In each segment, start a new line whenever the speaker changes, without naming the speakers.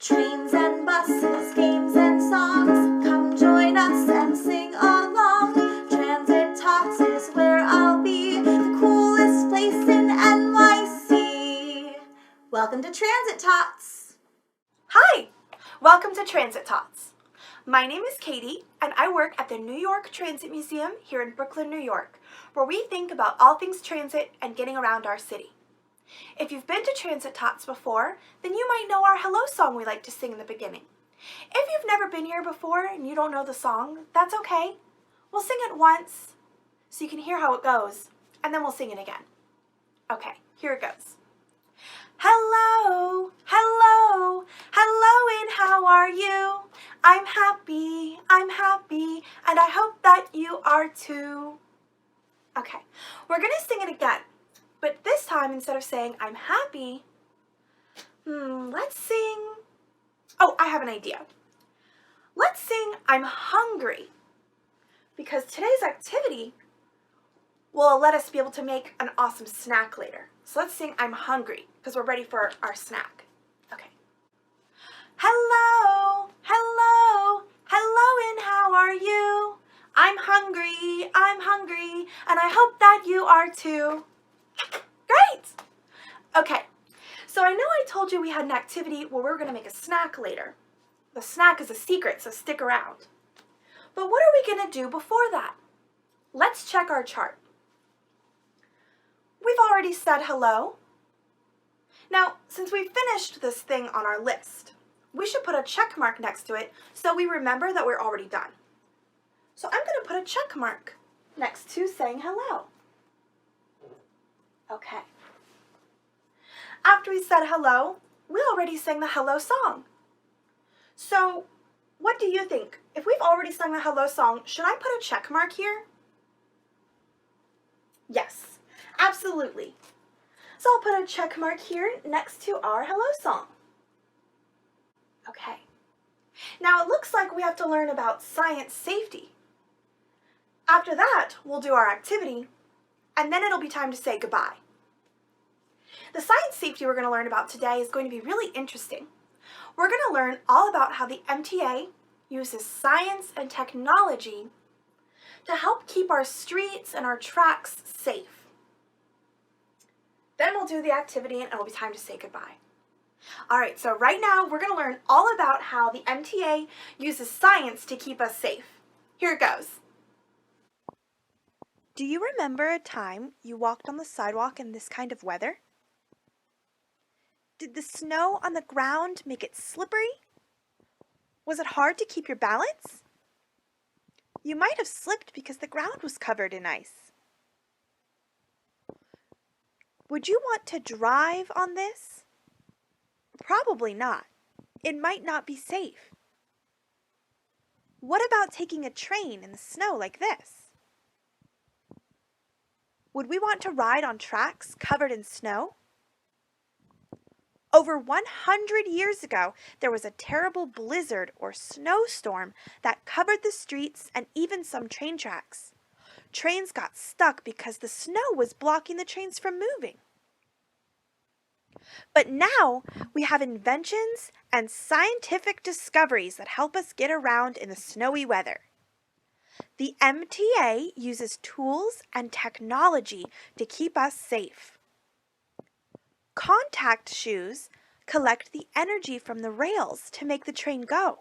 Trains and buses, games and songs, come join us and sing along. Transit Tots is where I'll be, the coolest place in NYC. Welcome to Transit Tots.
Hi, welcome to Transit Tots. My name is Katie, and I work at the New York Transit Museum here in Brooklyn, New York, where we think about all things transit and getting around our city. If you've been to Transit Tots before, then you might know our hello song we like to sing in the beginning. If you've never been here before and you don't know the song, that's okay. We'll sing it once so you can hear how it goes, and then we'll sing it again. Okay, here it goes. Hello, hello, hello, and how are you? I'm happy, and I hope that you are too. Okay, we're gonna sing it again, but this time instead of saying I'm happy, let's sing, I have an idea. Let's sing I'm hungry, because today's activity will let us be able to make an awesome snack later. So let's sing I'm hungry, because we're ready for our snack. Okay. Hello, hello, hello, and how are you? I'm hungry, and I hope that you are too. Great! Okay, so I know I told you we had an activity where we were going to make a snack later. The snack is a secret, so stick around. But what are we going to do before that? Let's check our chart. We've already said hello. Now, since we finished this thing on our list, we should put a check mark next to it so we remember that we're already done. So I'm going to put a check mark next to saying hello. Okay. After we said hello, we already sang the hello song. So, what do you think? If we've already sung the hello song, should I put a check mark here? Yes, absolutely. So I'll put a check mark here next to our hello song. Okay. Now it looks like we have to learn about science safety. After that, we'll do our activity, and then it'll be time to say goodbye. The science safety we're going to learn about today is going to be really interesting. We're going to learn all about how the MTA uses science and technology to help keep our streets and our tracks safe. Then we'll do the activity and it'll be time to say goodbye. All right, so right now we're going to learn all about how the MTA uses science to keep us safe. Here it goes. Do you remember a time you walked on the sidewalk in this kind of weather? Did the snow on the ground make it slippery? Was it hard to keep your balance? You might have slipped because the ground was covered in ice. Would you want to drive on this? Probably not. It might not be safe. What about taking a train in the snow like this? Would we want to ride on tracks covered in snow? Over 100 years ago, there was a terrible blizzard or snowstorm that covered the streets and even some train tracks. Trains got stuck because the snow was blocking the trains from moving. But now we have inventions and scientific discoveries that help us get around in the snowy weather. The MTA uses tools and technology to keep us safe. Contact shoes collect the energy from the rails to make the train go.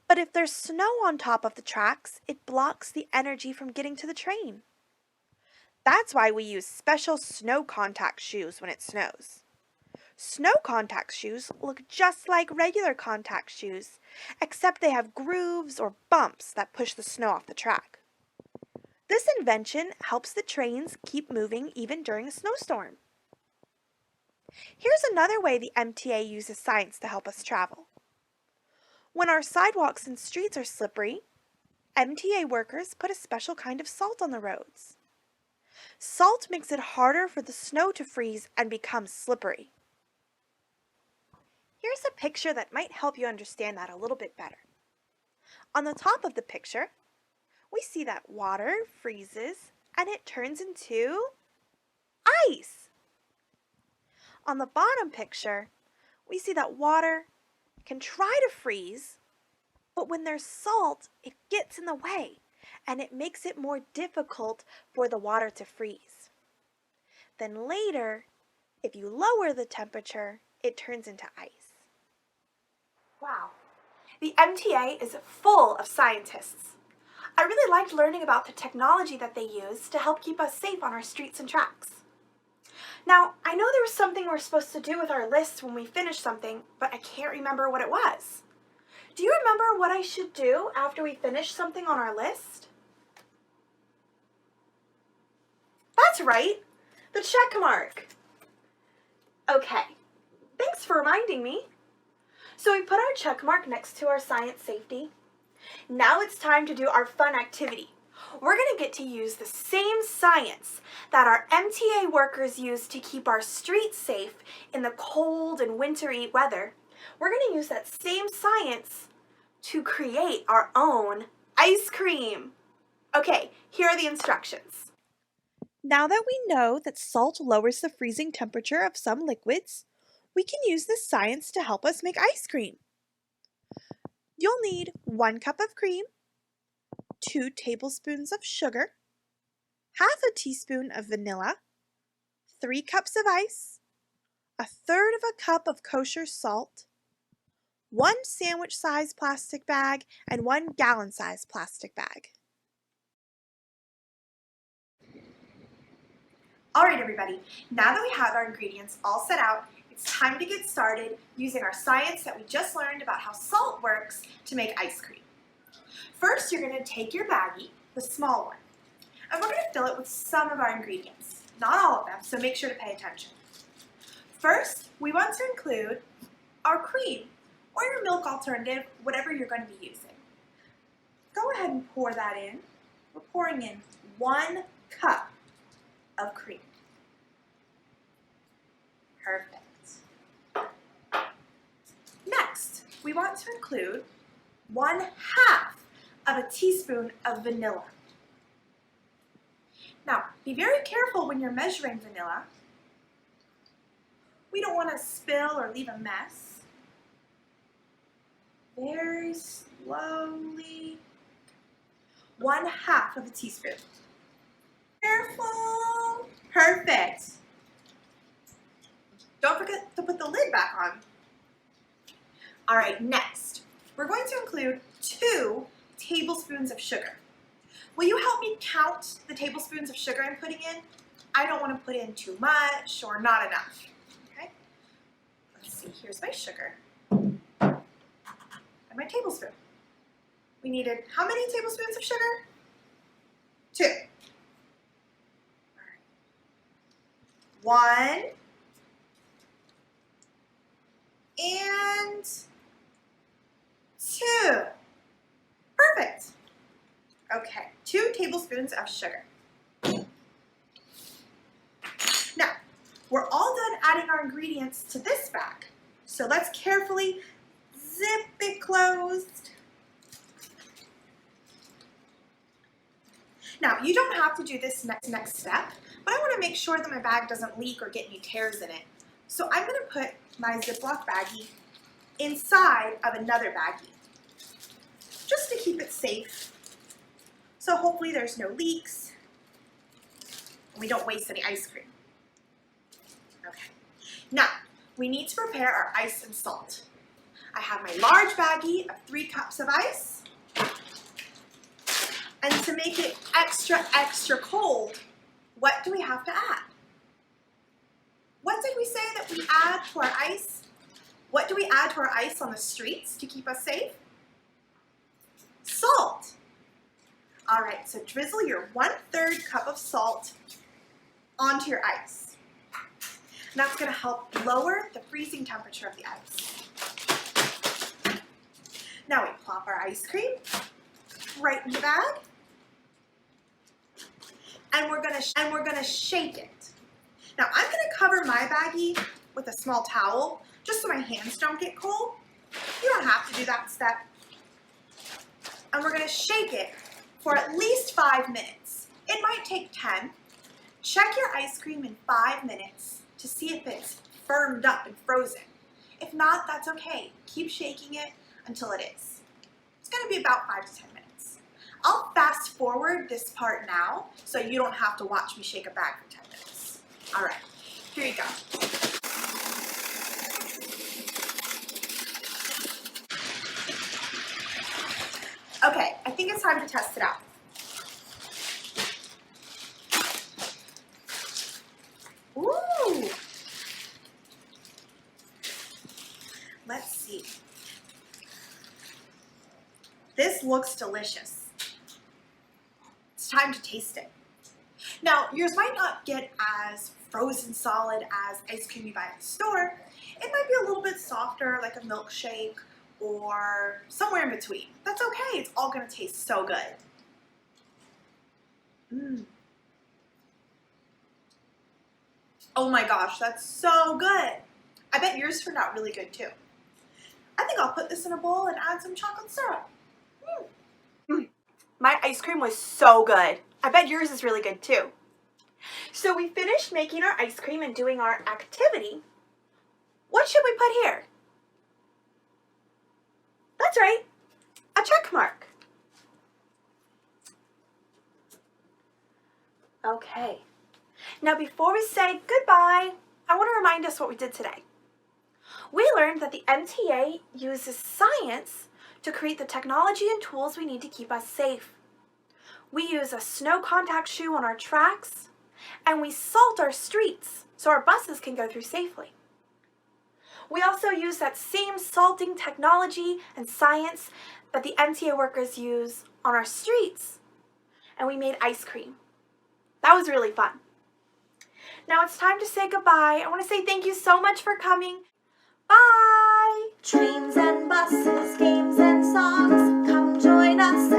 But if there's snow on top of the tracks, it blocks the energy from getting to the train. That's why we use special snow contact shoes when it snows. Snow contact shoes look just like regular contact shoes, except they have grooves or bumps that push the snow off the track. This invention helps the trains keep moving even during a snowstorm. Here's another way the MTA uses science to help us travel. When our sidewalks and streets are slippery, MTA workers put a special kind of salt on the roads. Salt makes it harder for the snow to freeze and become slippery. Here's a picture that might help you understand that a little bit better. On the top of the picture, we see that water freezes and it turns into ice. On the bottom picture, we see that water can try to freeze, but when there's salt, it gets in the way and it makes it more difficult for the water to freeze. Then later, if you lower the temperature, it turns into ice. Wow. The MTA is full of scientists. I really liked learning about the technology that they use to help keep us safe on our streets and tracks. Now, I know there was something we're supposed to do with our lists when we finish something, but I can't remember what it was. Do you remember what I should do after we finish something on our list? That's right, the check mark. Okay, thanks for reminding me. So we put our check mark next to our science safety. Now it's time to do our fun activity. We're going to get to use the same science that our MTA workers use to keep our streets safe in the cold and wintry weather. We're going to use that same science to create our own ice cream. Okay, here are the instructions. Now that we know that salt lowers the freezing temperature of some liquids, we can use this science to help us make ice cream. You'll need 1 cup of cream, 2 tablespoons of sugar, half a teaspoon of vanilla, 3 cups of ice, 1/3 of a cup of kosher salt, 1 sandwich-sized plastic bag, and 1 gallon-sized plastic bag. All right, everybody, now that we have our ingredients all set out, it's time to get started using our science that we just learned about how salt works to make ice cream. First, you're going to take your baggie, the small one, and we're going to fill it with some of our ingredients. Not all of them, so make sure to pay attention. First, we want to include our cream, or your milk alternative, whatever you're going to be using. Go ahead and pour that in. We're pouring in 1 cup of cream. Perfect. Next, we want to include 1/2 of a teaspoon of vanilla. Now, be very careful when you're measuring vanilla. We don't want to spill or leave a mess. Very slowly. 1/2 of a teaspoon. Careful. Perfect. Don't forget to put the lid back on. All right, next, we're going to include 2 tablespoons of sugar. Will you help me count the tablespoons of sugar I'm putting in? I don't want to put in too much or not enough. Okay? Let's see, here's my sugar and my tablespoon. We needed how many tablespoons of sugar? 2. All right. 1 and 2. Perfect. Okay, 2 tablespoons of sugar. Now, we're all done adding our ingredients to this bag. So let's carefully zip it closed. Now, you don't have to do this next step, but I want to make sure that my bag doesn't leak or get any tears in it. So I'm going to put my Ziploc baggie inside of another baggie, just to keep it safe. So hopefully there's no leaks and we don't waste any ice cream. Okay. Now, we need to prepare our ice and salt. I have my large baggie of 3 cups of ice. And to make it extra cold, what do we have to add? What did we say that we add to our ice? What do we add to our ice on the streets to keep us safe? Salt. All right, so drizzle your 1/3 cup of salt onto your ice. And that's going to help lower the freezing temperature of the ice. Now we plop our ice cream right in the bag. And we're gonna shake it. Now I'm gonna cover my baggie with a small towel just so my hands don't get cold. You don't have to do that step. And we're gonna shake it for at least 5 minutes. It might take 10. Check your ice cream in 5 minutes to see if it's firmed up and frozen. If not, that's okay. Keep shaking it until it is. It's gonna be about 5 to 10 minutes. I'll fast forward this part now so you don't have to watch me shake a bag for 10 minutes. All right, here you go. Okay, I think it's time to test it out. Ooh! Let's see. This looks delicious. It's time to taste it. Now, yours might not get as frozen solid as ice cream you buy at the store. It might be a little bit softer, like a milkshake, or somewhere in between. That's okay. It's all gonna taste so good. Oh my gosh, that's so good. I bet yours turned out really good too. I think I'll put this in a bowl and add some chocolate syrup. My ice cream was so good. I bet yours is really good too. So we finished making our ice cream and doing our activity. What should we put here? That's right, a check mark. Okay. Now before we say goodbye, I want to remind us what we did today. We learned that the MTA uses science to create the technology and tools we need to keep us safe. We use a snow contact shoe on our tracks, and we salt our streets so our buses can go through safely. We also use that same salting technology and science that the MTA workers use on our streets, and we made ice cream. That was really fun. Now it's time to say goodbye. I want to say thank you so much for coming. Bye!
Trains and buses, games and songs, come join us